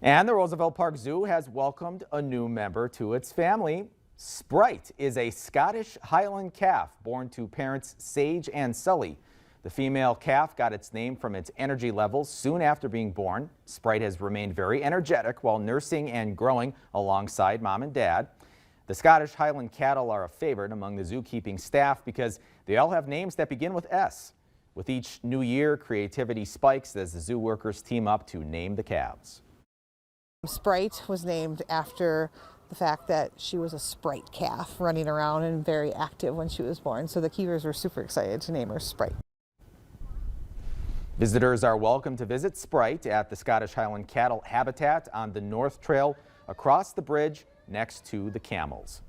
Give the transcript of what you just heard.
And the Roosevelt Park Zoo has welcomed a new member to its family. Sprite is a Scottish Highland calf born to parents Sage and Sully. The female calf got its name from its energy levels soon after being born. Sprite has remained very energetic while nursing and growing alongside mom and dad. The Scottish Highland cattle are a favorite among the zookeeping staff because they all have names that begin with S. With each new year, creativity spikes as the zoo workers team up to name the calves. Sprite was named after the fact that she was a Sprite calf running around and very active when she was born. So the keepers were super excited to name her Sprite. Visitors are welcome to visit Sprite at the Scottish Highland Cattle Habitat on the North Trail across the bridge next to the camels.